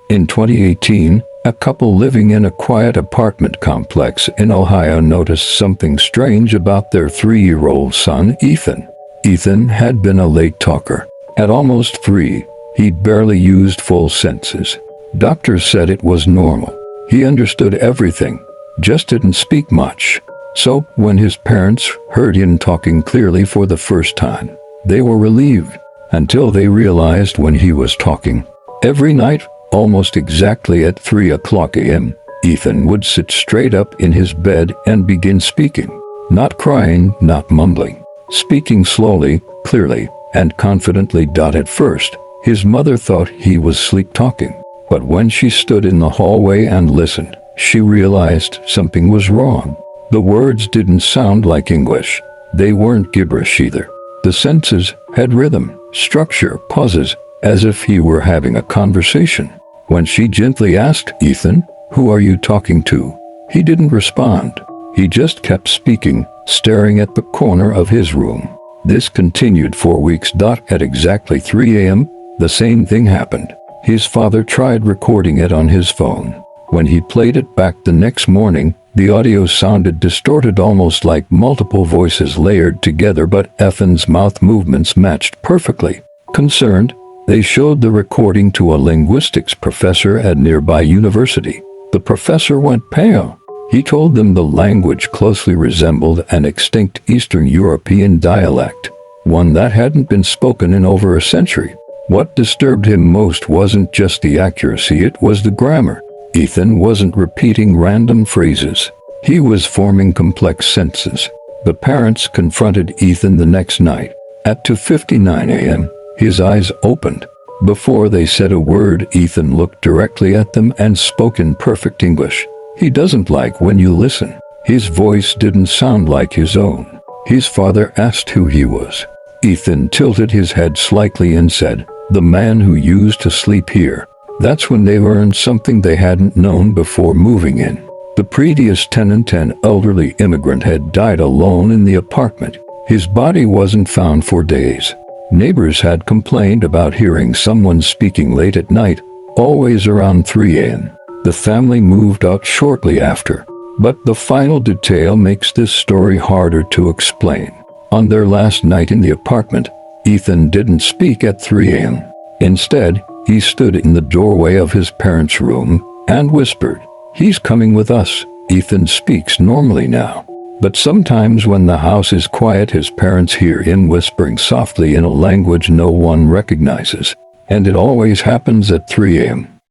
In 2018, a couple living in a quiet apartment complex in Ohio noticed something strange about their 3-year-old son, Ethan. Ethan had been a late talker. At almost 3, he'd barely used full senses. Doctors said it was normal. He understood everything, just didn't speak much. So, when his parents heard him talking clearly for the first time, they were relieved, until they realized when he was talking. Every night, almost exactly at 3 a.m., Ethan would sit straight up in his bed and begin speaking. Not crying, not mumbling. Speaking slowly, clearly, and confidently. At first, his mother thought he was sleep-talking. But when she stood in the hallway and listened, she realized something was wrong. The words didn't sound like English. They weren't gibberish either. The sentences had rhythm, structure, pauses, as if he were having a conversation. When she gently asked, "Ethan, who are you talking to?" he didn't respond. He just kept speaking, staring at the corner of his room. This continued for weeks. At exactly 3 a.m., the same thing happened. His father tried recording it on his phone. When he played it back the next morning, the audio sounded distorted, almost like multiple voices layered together, but Ethan's mouth movements matched perfectly. Concerned, they showed the recording to a linguistics professor at nearby university. The professor went pale. He told them the language closely resembled an extinct Eastern European dialect, one that hadn't been spoken in over a century. What disturbed him most wasn't just the accuracy, it was the grammar. Ethan wasn't repeating random phrases. He was forming complex sentences. The parents confronted Ethan the next night. At 2:59 a.m., his eyes opened. Before they said a word, Ethan looked directly at them and spoke in perfect English. He doesn't like when you listen. His voice didn't sound like his own. His father asked who he was. Ethan tilted his head slightly and said, "The man who used to sleep here." That's when they learned something they hadn't known before moving in. The previous tenant, an elderly immigrant, had died alone in the apartment. His body wasn't found for days. Neighbors had complained about hearing someone speaking late at night, always around 3 a.m. The family moved out shortly after. But the final detail makes this story harder to explain. On their last night in the apartment, Ethan didn't speak at 3 a.m. Instead, he stood in the doorway of his parents' room and whispered, "He's coming with us." Ethan speaks normally now. But sometimes when the house is quiet, his parents hear him whispering softly in a language no one recognizes. And it always happens at 3 a.m.